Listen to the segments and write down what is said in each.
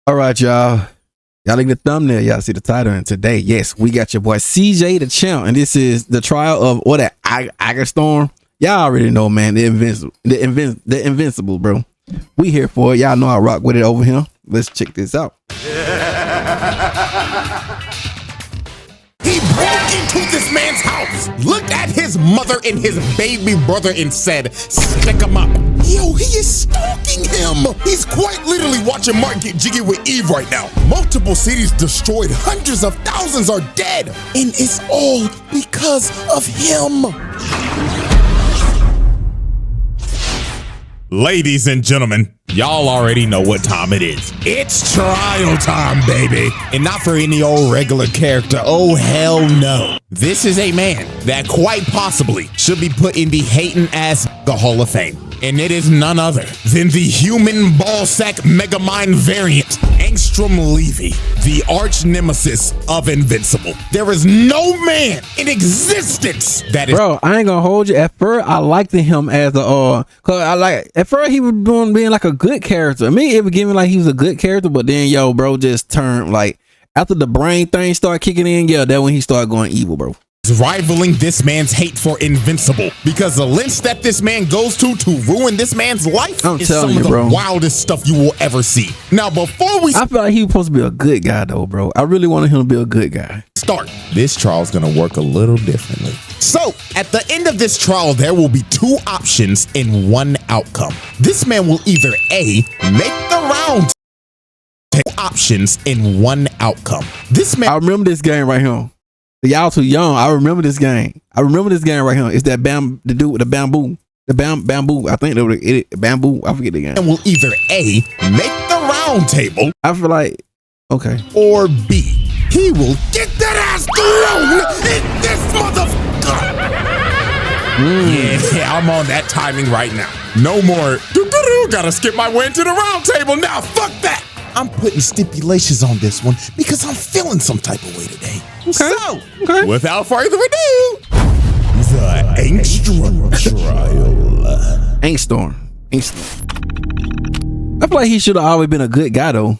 All right, y'all. Y'all look at the thumbnail. Y'all see the title. And today, yes, we got your boy CJ the Champ. And this is the trial of what that ANGSTROM. Y'all already know, man. The invincible, bro. We here for it. Y'all know I rock with it over here. Let's check this out. He broke into this man's house, looked at his mother and his baby brother and said, "Stick him up." Yo, he is stalking him. He's quite literally watching Mark get jiggy with Eve right now. Multiple cities destroyed, hundreds of thousands are dead. And it's all because of him. Ladies and gentlemen, y'all already know what time it is. It's trial time, baby. And not for any old regular character. Oh, hell no. This is a man that quite possibly should be put in the hating ass the Hall of Fame. And it is none other than the human ballsack megamind variant, ANGSTROM LEVY, the arch nemesis of Invincible. There is no man in existence that is— Bro, I ain't gonna hold you. At first, I liked him as a cause at first he was being like a good character. I mean, it was giving like he was a good character, but then yo, bro, just turned like after the brain thing started kicking in, yeah, that when he started going evil, bro. Rivaling this man's hate for Invincible, because the lengths that this man goes to ruin this man's life is some of the wildest stuff you will ever see. Now, before we— I feel like he was supposed to be a good guy though, bro. I really wanted him to be a good guy. Start. This trial's gonna work a little differently. So, at the end of this trial, there will be two options and one outcome. This man will either A, make the round, options in one outcome. This man— I remember this game right here. Y'all too young. I remember this game. I remember this game right here. It's that the dude with the bamboo. The bamboo. I think they were bamboo. I forget the game. And will either A, make the round table. I feel like, okay. Or B, he will get that ass thrown in this motherfucker. Yeah, I'm on that timing right now. No more, gotta skip my way into the round table now. Fuck that. I'm putting stipulations on this one because I'm feeling some type of way today. Okay. So, without further ado, the ANGSTROM trial. ANGSTROM. I feel like he should have always been a good guy though.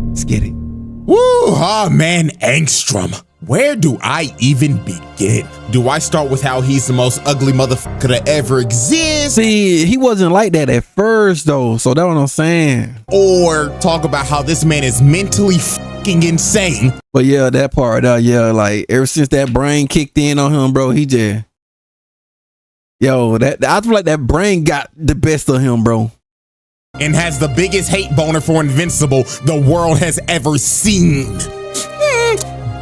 Let's get it. Woo, man, ANGSTROM. Where do I even begin? Do I start with how he's the most ugly motherfucker to ever exist? See, he wasn't like that at first though, so that's what I'm saying. Or talk about how this man is mentally fucking insane. But yeah, that part, yeah, like ever since that brain kicked in on him, bro, he just, yo, I feel like that brain got the best of him, bro. And has the biggest hate boner for Invincible the world has ever seen.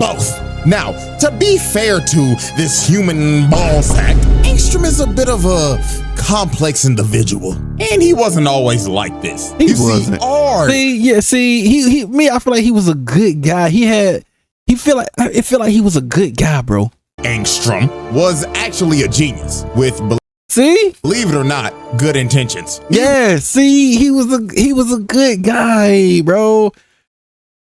Both. Now, to be fair to this human ballsack, ANGSTROM is a bit of a complex individual, and he wasn't always like this. He wasn't. I feel like he was a good guy. It felt like he was a good guy, bro. ANGSTROM was actually a genius with, believe it or not, good intentions. Yeah, see, he was a good guy, bro.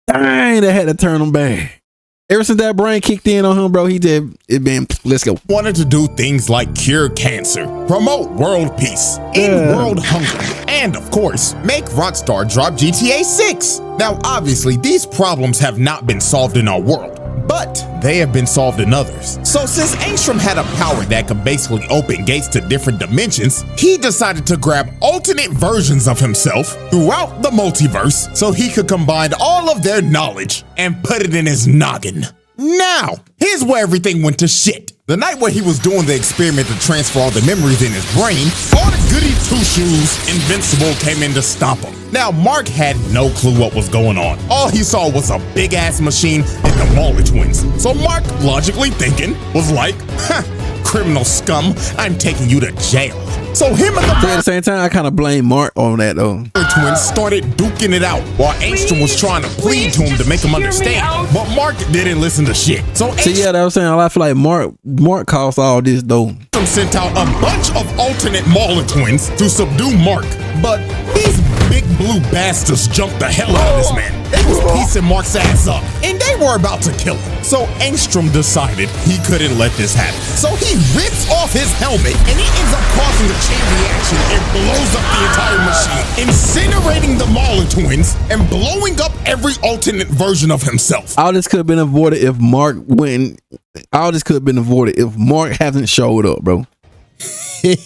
Dang, they had to turn him back. Ever since that brain kicked in on him, bro, let's go. Wanted to do things like cure cancer, promote world peace, end world hunger, and of course, make Rockstar drop GTA 6. Now, obviously, these problems have not been solved in our world, but they have been solved in others. So since ANGSTROM had a power that could basically open gates to different dimensions, he decided to grab alternate versions of himself throughout the multiverse so he could combine all of their knowledge and put it in his noggin. Now, here's where everything went to shit. The night where he was doing the experiment to transfer all the memories in his brain, all the goody two-shoes Invincible came in to stop him. Now, Mark had no clue what was going on. All he saw was a big-ass machine and the Mauler twins. So Mark, logically thinking, was like, criminal scum, I'm taking you to jail. So him and at the same time, I kind of blame Mark on that though. The twins started duking it out while ANGSTROM was trying to plead to him to make him understand. But Mark didn't listen to shit. So yeah, that was saying I feel like Mark caused all this though. ANGSTROM sent out a bunch of alternate Mauler twins to subdue Mark, but these big blue bastards jumped the hell out of this man. They was piecing Mark's ass up, and they were about to kill him. So Angstrom decided he couldn't let this happen. So he rips off his helmet and he ends up causing a chain reaction and blows up the entire machine, incinerating the Mauler twins and blowing up every alternate version of himself. All this could have been avoided if Mark went. All this could have been avoided if Mark hasn't showed up, bro.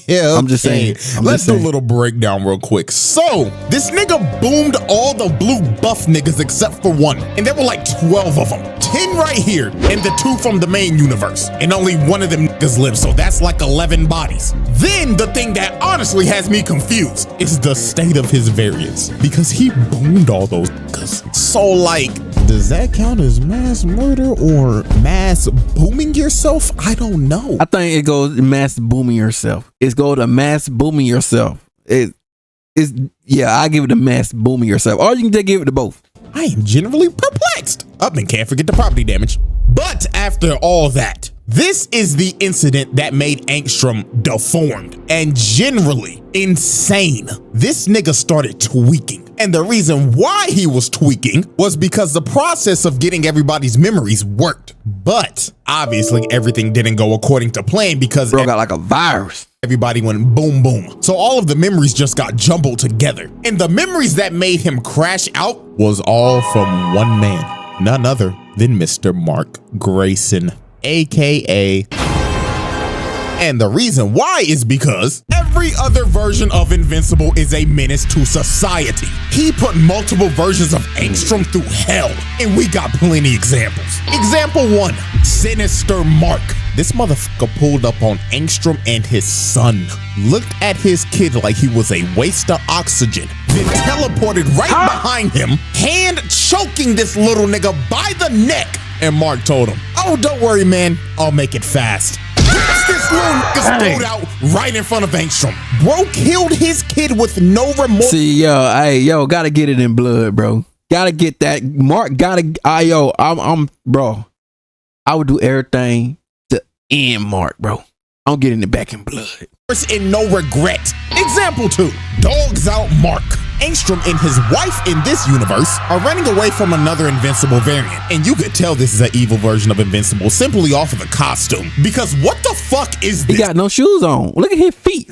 Yeah, I'm just saying. Let's do a little breakdown real quick. So, this nigga boomed all the blue buff niggas except for one. And there were like 12 of them. 10 right here and the 2 from the main universe. And only one of them niggas lives, so that's like 11 bodies. Then the thing that honestly has me confused is the state of his variants. Because he boomed all those niggas. So like, does that count as mass murder or mass booming yourself? I don't know. I think it goes mass booming yourself. It's go to mass booming yourself. Yeah, I give it to mass booming yourself. Or you can just give it to both. I am generally perplexed. And can't forget the property damage. But after all that, this is the incident that made Angstrom deformed and generally insane. This nigga started tweaking. And the reason why he was tweaking was because the process of getting everybody's memories worked. But obviously everything didn't go according to plan because bro got like a virus. Everybody went boom, boom. So all of the memories just got jumbled together. And the memories that made him crash out was all from one man, none other than Mr. Mark Grayson, AKA. And the reason why is because every other version of Invincible is a menace to society. He put multiple versions of Angstrom through hell, and we got plenty examples. Example 1, Sinister Mark. This motherfucker pulled up on Angstrom and his son, looked at his kid like he was a waste of oxygen, then teleported right behind him, hand choking this little nigga by the neck. And Mark told him, "Oh, don't worry, man, I'll make it fast." This little nigga stowed out right in front of Angstrom. Bro killed his kid with no remorse. See, gotta get it in blood, bro. Gotta get that. Mark gotta, bro. I would do everything to end Mark, bro. I'm getting it back in blood. And no regret. Example 2, Dogs Out Mark. Angstrom and his wife in this universe are running away from another Invincible variant. And you could tell this is an evil version of Invincible simply off of the costume. Because what the fuck is this? He got no shoes on. Look at his feet.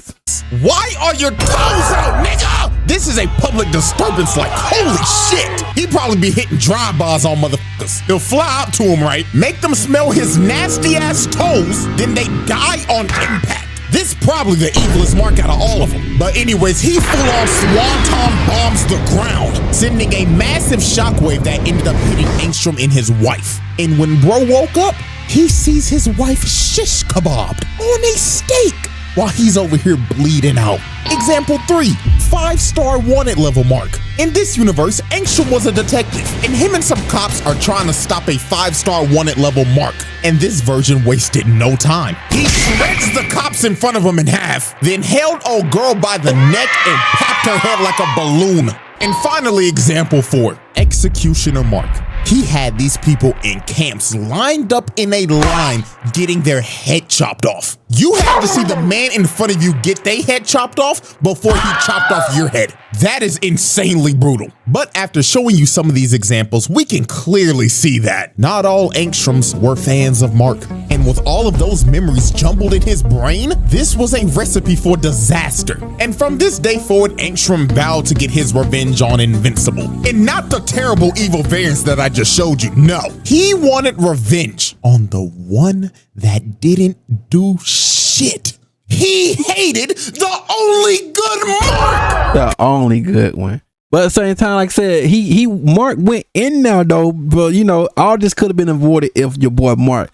Why are your toes out, nigga? This is a public disturbance like holy shit. He probably be hitting drive-bys on motherfuckers. He'll fly up to him, right? Make them smell his nasty ass toes, then they die on impact. This probably the evilest Mark out of all of them. But anyways, he full-on swanton bombs the ground, sending a massive shockwave that ended up hitting Angstrom and his wife. And when bro woke up, he sees his wife shish kebabbed on a steak while he's over here bleeding out. Example 3, 5-star wanted level Mark. In this universe, Angstrom was a detective, and him and some cops are trying to stop a 5-star wanted level Mark. And this version wasted no time. He shreds the cops in front of him in half, then held old girl by the neck and popped her head like a balloon. And finally, example 4, Executioner Mark. He had these people in camps lined up in a line getting their head chopped off. You had to see the man in front of you get their head chopped off before he chopped off your head. That is insanely brutal. But after showing you some of these examples, we can clearly see that not all Angstroms were fans of Mark. And with all of those memories jumbled in his brain, this was a recipe for disaster. And from this day forward, Angstrom vowed to get his revenge on Invincible. And not the terrible evil variants that I just showed you. No, he wanted revenge on the one that didn't do shit. He hated the only good Mark. The only good one. But at the same time, like I said, Mark went in now though. But you know, all this could have been avoided if your boy Mark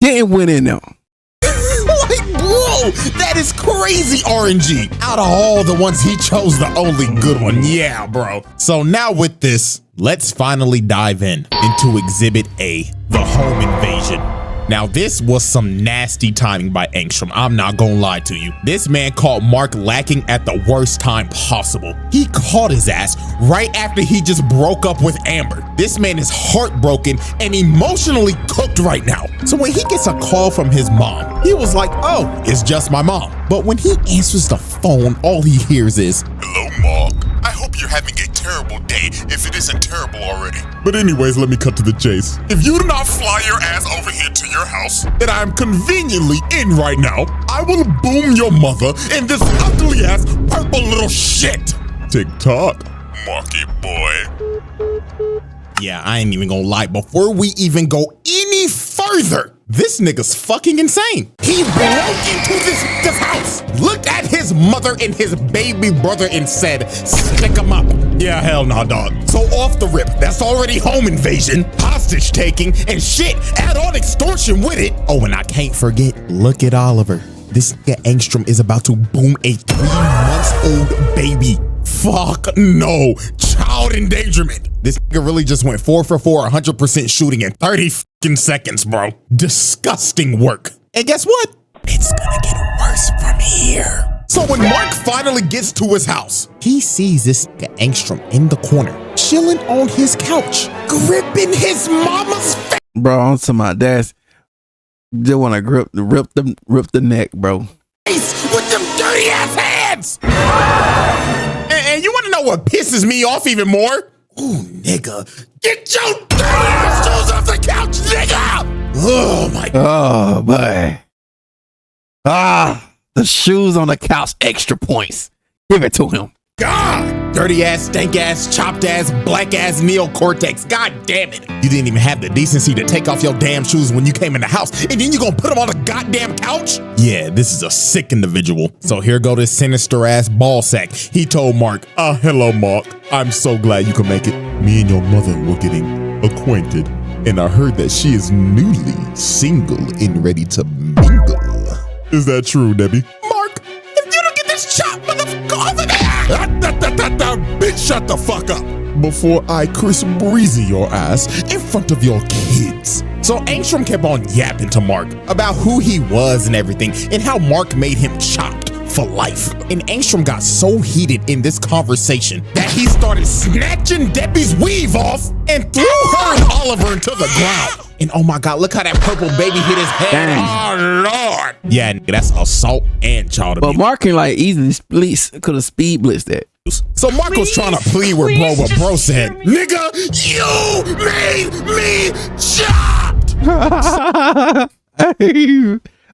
didn't went in there. Like, bro, that is crazy RNG. Out of all the ones, he chose the only good one. Yeah, bro. So now with this, let's finally dive into Exhibit A, the home invasion. Now, this was some nasty timing by Angstrom. I'm not gonna lie to you. This man caught Mark lacking at the worst time possible. He caught his ass right after he just broke up with Amber. This man is heartbroken and emotionally cooked right now. So when he gets a call from his mom, he was like, oh, it's just my mom. But when he answers the phone, all he hears is, "Hello, Mark. I hope you're having a terrible day if it isn't terrible already. But anyways, let me cut to the chase. If you do not fly your ass over here to your house that I am conveniently in right now, I will boom your mother in this ugly ass purple little shit. Tick-tock, Marky boy. Yeah, I ain't even gonna lie. Before we even go any further, this nigga's fucking insane. He broke into this nigga's house, looked at his mother and his baby brother and said, stick him up. Yeah, hell nah, dog. So off the rip, that's already home invasion, hostage taking, and shit, add on extortion with it. Oh, and I can't forget, look at Oliver. This nigga Angstrom is about to boom a 3-month-old baby. Fuck no, child endangerment. This nigga really just went 4 for 4, 100% shooting in 30 fucking seconds, bro. Disgusting work. And guess what? It's gonna get worse from here. So when Mark finally gets to his house, he sees this nigga Angstrom in the corner, chilling on his couch, gripping his mama's face. Bro, I'm talking about that. They want to rip the neck, bro. With them dirty ass hands. And you want to know what pisses me off even more? Ooh, nigga, get your dirty ass shoes off the couch, nigga! Oh my God. Oh boy. The shoes on the couch, extra points. Give it to him. God! Dirty ass, stank ass, chopped ass, black ass neocortex. God damn it. You didn't even have the decency to take off your damn shoes when you came in the house, and then you gonna put them on the goddamn couch? Yeah, this is a sick individual. So here go this sinister ass ball sack. He told Mark, hello Mark. I'm so glad you can make it. Me and your mother were getting acquainted, and I heard that she is newly single and ready to mingle. Is that true, Debbie? Mark, if you don't get this chop motherfucker over there! Bitch, shut the fuck up before I Chris Breezy your ass in front of your kids. So Angstrom kept on yapping to Mark about who he was and everything, and how Mark made him chopped for life. And Angstrom got so heated in this conversation that he started snatching Debbie's weave off and threw her and Oliver into the ground. And oh my God, look how that purple baby hit his head. Dang. Oh Lord. Yeah, that's assault and child abuse. But Mark can like easily could have speed blitzed that. So Mark was trying to plead with bro, but bro said, nigga, you made me chopped.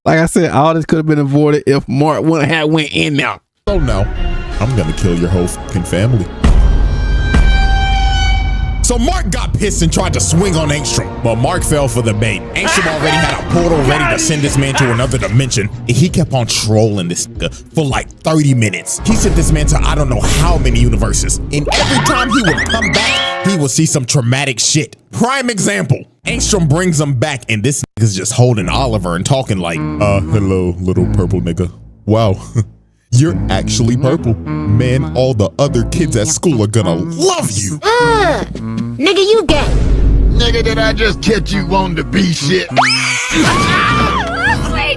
Like I said, all this could have been avoided if Mark wouldn't have went in now. Oh no, I'm gonna kill your whole fucking family. So Mark got pissed and tried to swing on Angstrom, but Mark fell for the bait. Angstrom already had a portal ready to send this man to another dimension, and he kept on trolling this nigga for like 30 minutes. He sent this man to I don't know how many universes, and every time he would come back, he would see some traumatic shit. Prime example, Angstrom brings him back, and this nigga's just holding Oliver and talking like, hello, little purple nigga. Wow. You're actually purple. Man, all the other kids at school are gonna love you. Nigga, you gay. Nigga, did I just catch you wanting to be shit? Sweet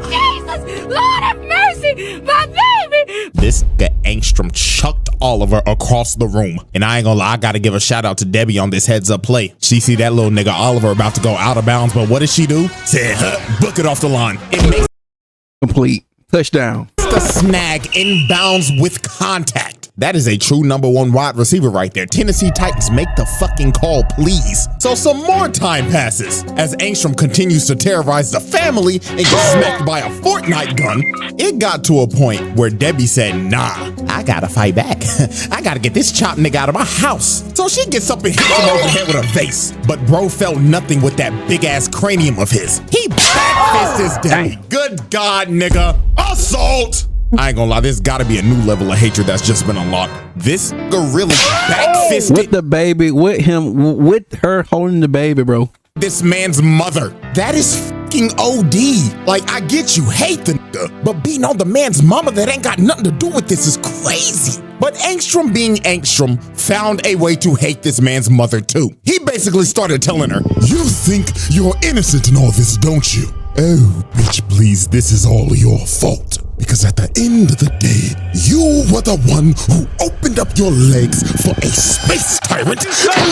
Jesus! Lord have mercy! My baby! This guy Angstrom chucked Oliver across the room. And I ain't gonna lie, I gotta give a shout out to Debbie on this heads up play. She see that little nigga Oliver about to go out of bounds, but what did she do? Said, book it off the line. It makes Complete touchdown. the snag inbounds with contact. That is a true #1 wide receiver right there. Tennessee Titans, make the fucking call, please. So some more time passes as Angstrom continues to terrorize the family and get smacked by a Fortnite gun. It got to a point where Debbie said, nah, I gotta fight back. I gotta get this chopped nigga out of my house. So she gets up and hits him over the head with a vase. But bro felt nothing with that big ass cranium of his. He backfisted his Debbie. Good God, nigga. Assault! I ain't gonna lie, there's gotta be a new level of hatred that's just been unlocked. This gorilla backfisted With the baby, with him, with her holding the baby, bro. this man's mother. That is fucking OD. Like, I get you hate the nigga, but beating on the man's mama that ain't got nothing to do with this is crazy. But Angstrom being Angstrom found a way to hate this man's mother too. He basically started telling her, you think you're innocent in all this, don't you? Oh, bitch, please, this is all your fault. Because at the end of the day, you were the one who opened up your legs for a space tyrant. He's gonna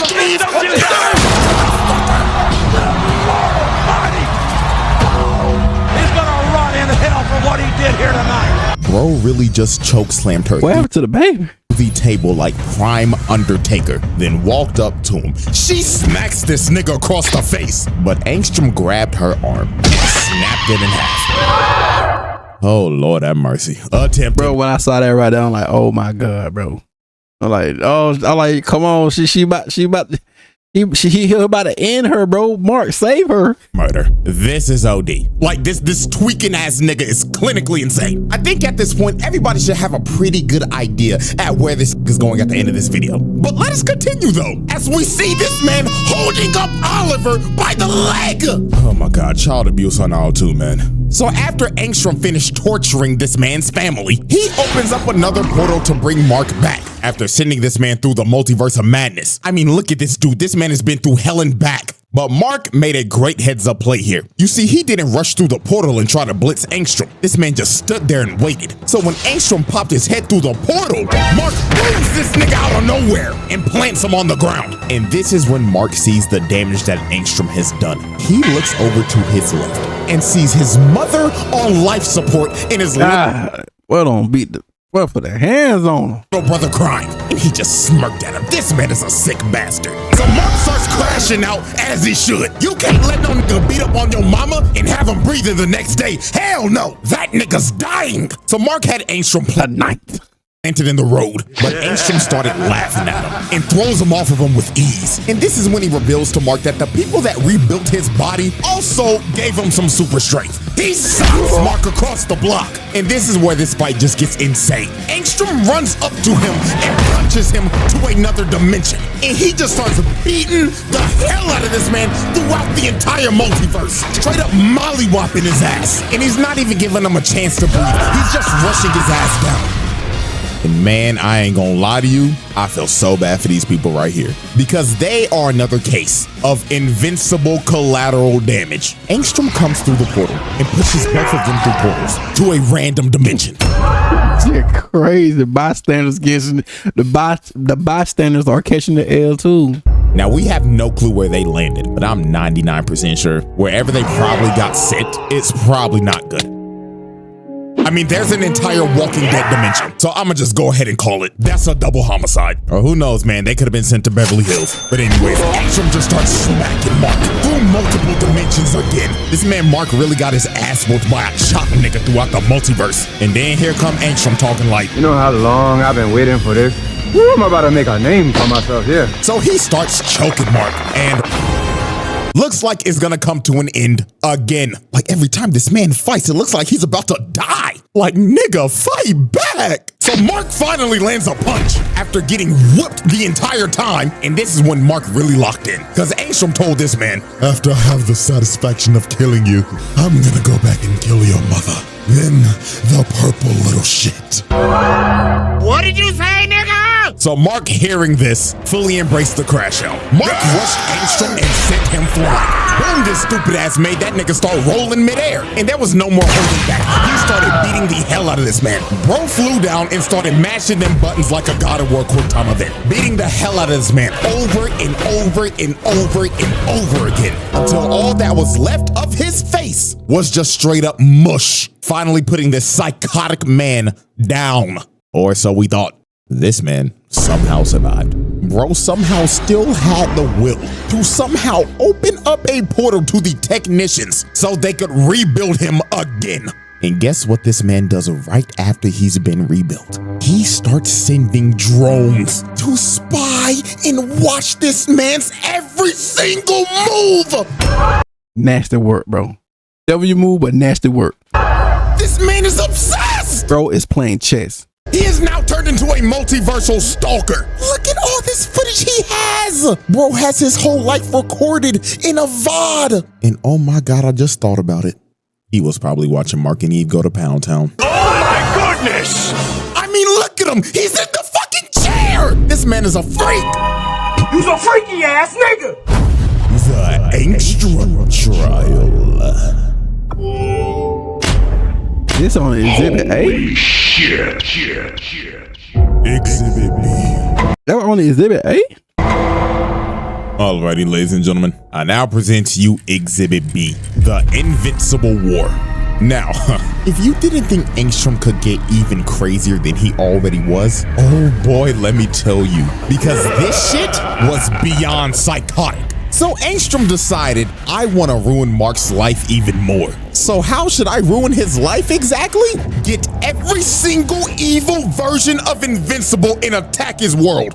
rot in hell for what he did here tonight. bro really just chokeslammed her What happened to the baby? the table like prime Undertaker, then walked up to him. She smacks this nigga across the face, but Angstrom grabbed her arm and snapped it in half. Oh, Lord have mercy. Attempted. Bro, when I saw that right there, I'm like, oh my God, bro. I'm like, come on, she about to end her, bro. Mark, save her. Murder. This is OD. Like this tweaking ass nigga is clinically insane. I think at this point, everybody should have a pretty good idea at where this is going at the end of this video. But let us continue though, as we see this man holding up Oliver by the leg. Oh my God, child abuse on all too, man. So after Angstrom finished torturing this man's family, he opens up another portal to bring Mark back after sending this man through the multiverse of madness. I mean, look at this dude. This man has been through hell and back. But Mark made a great heads up play here. You see, he didn't rush through the portal and try to blitz Angstrom. This man just stood there and waited. So when Angstrom popped his head through the portal, Mark moves this nigga out of nowhere and plants him on the ground. And this is when Mark sees the damage that Angstrom has done. He looks over to his left and sees his mother on life support in his Well, don't beat the. Well, put their hands on him. little brother crying, and he just smirked at him. This man is a sick bastard. So Mark starts crashing out as he should. You can't let no nigga beat up on your mama and have him breathing the next day. Hell no, that nigga's dying. So Mark had Angstrom planted in the road, but Angstrom started laughing at him and throws him off of him with ease. And this is when he reveals to Mark that the people that rebuilt his body also gave him some super strength. He socks Mark across the block. And this is where this fight just gets insane. Angstrom runs up to him and punches him to another dimension. And he just starts beating the hell out of this man throughout the entire multiverse. Straight up mollywopping his ass. And he's not even giving him a chance to breathe. He's just rushing his ass down. And man, I ain't gonna lie to you, I feel so bad for these people right here because they are another case of invincible collateral damage. Angstrom comes through the portal and pushes both of them through portals to a random dimension. You're crazy. Bystanders getting the bystanders are catching the L too. Now we have no clue where they landed, but I'm 99% sure wherever they probably got sent, it's probably not good. I mean, there's an entire Walking Dead dimension, so I'ma just go ahead and call it. That's a double homicide. Or who knows, man, they could have been sent to Beverly Hills. But anyways, Angstrom just starts smacking Mark through multiple dimensions again. This man Mark really got his ass whooped by a chop nigga throughout the multiverse. And then here come Angstrom talking like, you know how long I've been waiting for this? Woo, I'm about to make a name for myself here. So he starts choking Mark and looks like it's gonna come to an end again. Like every time this man fights, it looks like he's about to die. Like, nigga, fight back. So Mark finally lands a punch after getting whooped the entire time. And this is when Mark really locked in. Because Angstrom told this man, after I have the satisfaction of killing you, I'm gonna go back and kill your mother. Then the purple little shit. What did you say, nigga? So Mark, hearing this, fully embraced the crash out. Mark rushed Angstrom and sent him flying. Boom, this stupid ass made that nigga start rolling midair. And there was no more holding back. He started beating the hell out of this man. Bro flew down and started mashing them buttons like a God of War quick time event. Beating the hell out of this man over and over and over and over again. Until all that was left of his face was just straight up mush. Finally putting this psychotic man down. Or so we thought. This man somehow survived. Bro somehow still had the will to somehow open up a portal to the technicians so they could rebuild him again. And guess what this man does right after he's been rebuilt? He starts sending drones to spy and watch this man's every single move. Nasty work, bro. W move, but nasty work. This man is obsessed. Bro is playing chess. He is now turned into a multiversal stalker. Look at all this footage he has. Bro has his whole life recorded in a VOD. And oh my God, I just thought about it. He was probably watching Mark and Eve go to Pound Town. Oh my goodness! I mean, look at him. He's in the fucking chair. This man is a freak. You's a freaky ass nigga. The Angstrom trial. This on Exhibit A? Shit. Exhibit B. That was on Exhibit A? Alrighty, ladies and gentlemen, I now present to you Exhibit B, the Invincible War. Now, if you didn't think Angstrom could get even crazier than he already was, oh boy, let me tell you, because this shit was beyond psychotic. So Angstrom decided, I want to ruin Mark's life even more. So how should I ruin his life exactly? Get every single evil version of Invincible and attack his world.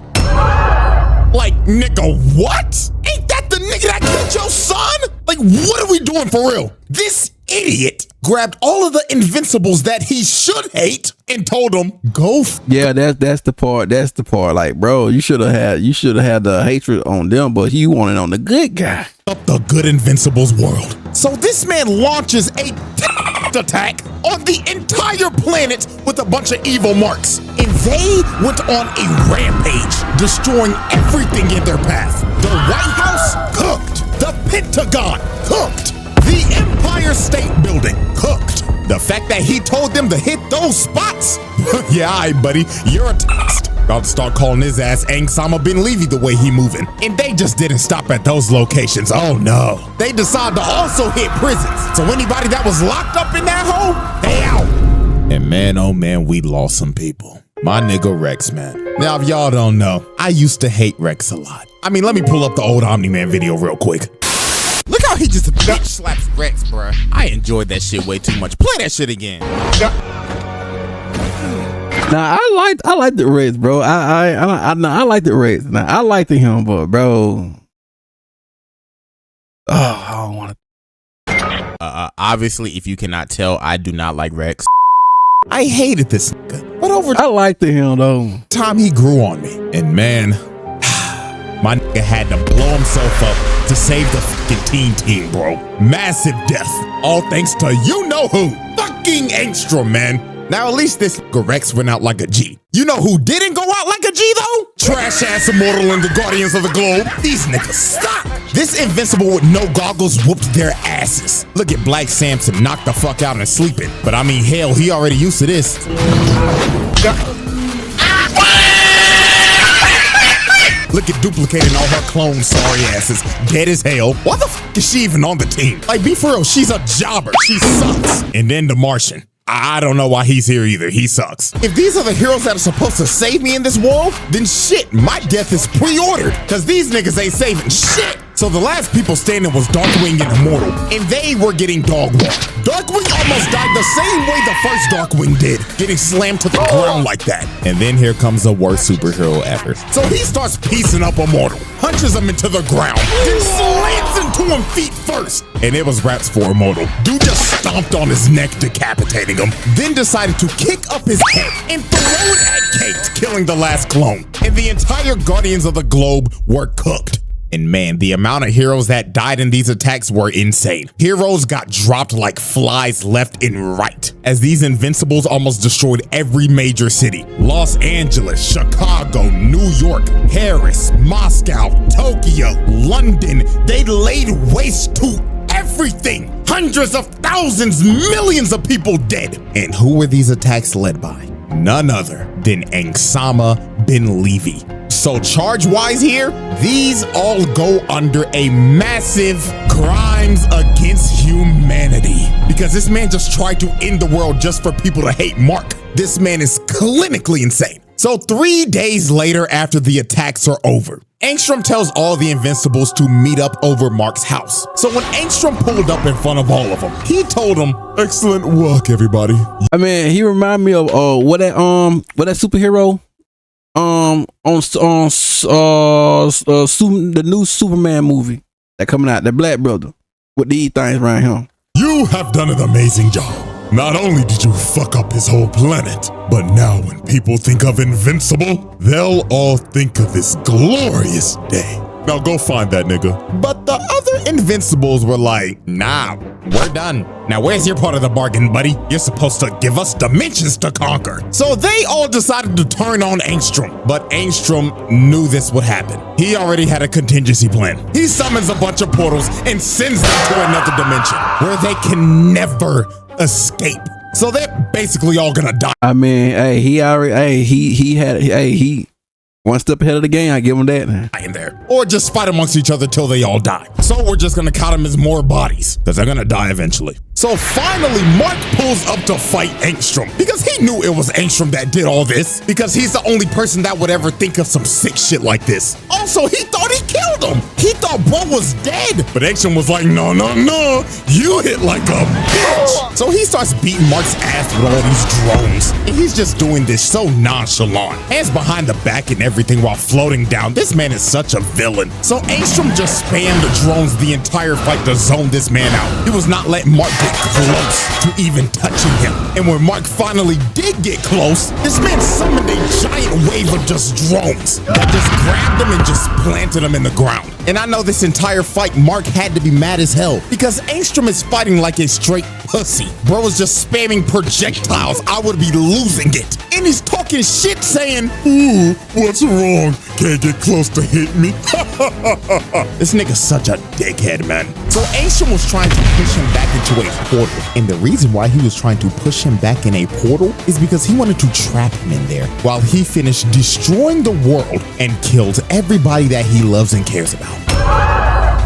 Like, nigga, what? Ain't that the nigga that killed your son? Like, what are we doing for real? This idiot grabbed all of the Invincibles that he should hate and told them, go yeah, that's the part. That's the part. Like, bro, you should have had the hatred on them, but you wanted on the good guy. Up the good Invincibles world. So this man launches a attack on the entire planet with a bunch of evil marks. And they went on a rampage, destroying everything in their path. The White House cooked. The Pentagon cooked. The Empire State Building cooked. The fact that he told them to hit those spots? Yeah, all right, buddy, you're a test. About to start calling his ass ANGSTROM Levy the way he moving. And they just didn't stop at those locations. Oh no. They decided to also hit prisons. So anybody that was locked up in that hole, they out. And man, oh man, we lost some people. My nigga Rex, man. Now, if y'all don't know, I used to hate Rex a lot. I mean, let me pull up the old Omni-Man video real quick. Look how he just bitch slaps Rex, bruh. I enjoyed that shit way too much. Play that shit again. Nah, I like the Rex, bro. I like the Rex. Nah, I like the him, but bro. Oh, I don't want to. Obviously, if you cannot tell, I do not like Rex. I hated this nigga, but over I like the him though. time he grew on me, and man, my nigga had to blow himself up to save the fucking team, bro. Massive death, all thanks to you know who, fucking Angstrom, man. Now at least this nigga Rex went out like a G. You know who didn't go out like a G though? Trash ass Immortal and the Guardians of the Globe. These niggas stop. This Invincible with no goggles whooped their asses. Look at Black Samson knocked the fuck out and sleeping. But I mean, hell, he already used to this. Look at duplicating all her clones, sorry asses, dead as hell. Why the fuck is she even on the team? Like, be for real, she's a jobber. She sucks. And then the Martian. I don't know why he's here either. He sucks. If these are the heroes that are supposed to save me in this world, then shit, my death is pre-ordered. Cause these niggas ain't saving shit. So the last people standing was Darkwing and Immortal, and they were getting dog walked. Darkwing almost died the same way the first Darkwing did, getting slammed to the ground like that. And then here comes the worst superhero ever. So he starts piecing up Immortal, punches him into the ground, then slams into him feet first. And it was raps for Immortal. Dude just stomped on his neck, decapitating him, then decided to kick up his head and throw it at Kate, killing the last clone. And the entire Guardians of the Globe were cooked. And man, the amount of heroes that died in these attacks were insane. Heroes got dropped like flies left and right, as these Invincibles almost destroyed every major city. Los Angeles, Chicago, New York, Paris, Moscow, Tokyo, London. They laid waste to everything. Hundreds of thousands, millions of people dead. And who were these attacks led by? None other than ANGSTROM Levy. So charge-wise here, these all go under a massive crimes against humanity. Because this man just tried to end the world just for people to hate Mark. This man is clinically insane. So 3 days later after the attacks are over, Angstrom tells all the Invincibles to meet up over Mark's house. So when Angstrom pulled up in front of all of them, he told them, "Excellent work, everybody." I mean, he remind me of what that superhero the new Superman movie that coming out, the Black Brother with these things around him. You have done an amazing job. Not only did you fuck up his whole planet, but now when people think of Invincible, they'll all think of this glorious day. Now go find that nigga. But the other Invincibles were like, nah, we're done. Now where's your part of the bargain, buddy? You're supposed to give us dimensions to conquer. So they all decided to turn on Angstrom, but Angstrom knew this would happen. He already had a contingency plan. He summons a bunch of portals and sends them to another dimension where they can never escape. So they're basically all gonna die. I mean, hey, he one step ahead of the game. I give him that, man. In there, or just fight amongst each other till they all die. So we're just gonna count them as more bodies, because they're gonna die eventually. So finally, Mark pulls up to fight Angstrom because he knew it was Angstrom that did all this because he's the only person that would ever think of some sick shit like this. Also, he thought he killed him. He thought bro was dead. But Angstrom was like, no, you hit like a bitch. So he starts beating Mark's ass with all these drones. And he's just doing this so nonchalant. Hands behind the back and everything while floating down. This man is such a villain. So Angstrom just spammed the drones the entire fight to zone this man out. He was not letting Mark get close to even touching him. And when Mark finally did get close, this man summoned a giant wave of just drones that just grabbed him and just planted him in the ground. And I know this entire fight, Mark had to be mad as hell because Angstrom is fighting like a straight pussy. Bro was just spamming projectiles. I would be losing it. And he's talking shit saying, ooh, what's wrong? Can't get close to hit me. This nigga's such a dickhead, man. So Angstrom was trying to push him back into a portal. And the reason why he was trying to push him back in a portal is because he wanted to trap him in there while he finished destroying the world and killed everybody that he loves and cares about.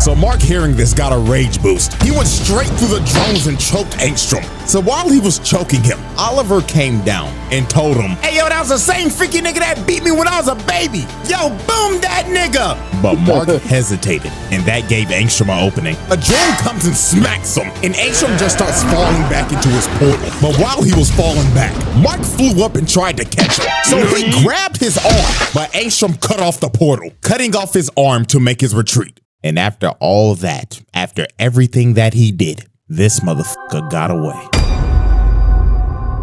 So Mark, hearing this, got a rage boost. He went straight through the drones and choked Angstrom. So while he was choking him, Oliver came down and told him, hey, yo, that was the same freaky nigga that beat me when I was a baby. Yo, boom that nigga. But Mark hesitated, and that gave Angstrom an opening. A drone comes and smacks him, and Angstrom just starts falling back into his portal. But while he was falling back, Mark flew up and tried to catch him. So he grabbed his arm, but Angstrom cut off the portal, cutting off his arm to make his retreat. And after all that, after everything that he did, this motherfucker got away.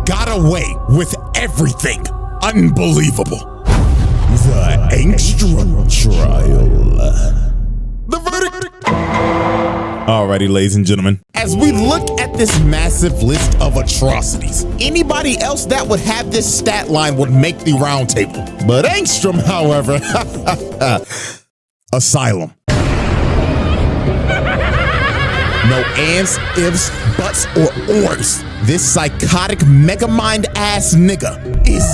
Got away with everything. Unbelievable. The Angstrom trial. The verdict. Alrighty, ladies and gentlemen, as we look at this massive list of atrocities, anybody else that would have this stat line would make the round table. But Angstrom, however, asylum. No ands, ifs, buts, or ors. This psychotic megamind ass nigga is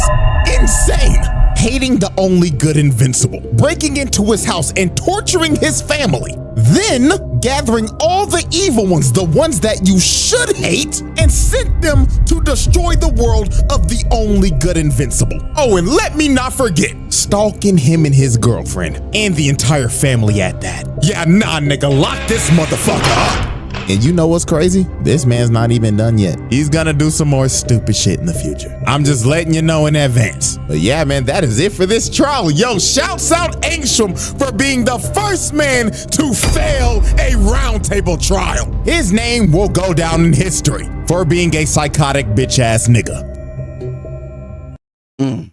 insane. Hating the only good invincible, breaking into his house and torturing his family. Then gathering all the evil ones, the ones that you should hate, and sent them to destroy the world of the only good invincible. Oh, and let me not forget, stalking him and his girlfriend, and the entire family at that. Yeah, nah, nigga, lock this motherfucker up. And you know what's crazy? This man's not even done yet. He's gonna do some more stupid shit in the future. I'm just letting you know in advance. But yeah, man, that is it for this trial. Yo, shouts out Angstrom for being the first man to fail a roundtable trial. His name will go down in history for being a psychotic bitch ass nigga.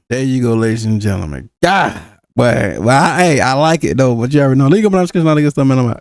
There you go, ladies and gentlemen. God, but hey, I like it though. But you already know. Legal, but I'm just gonna get something in my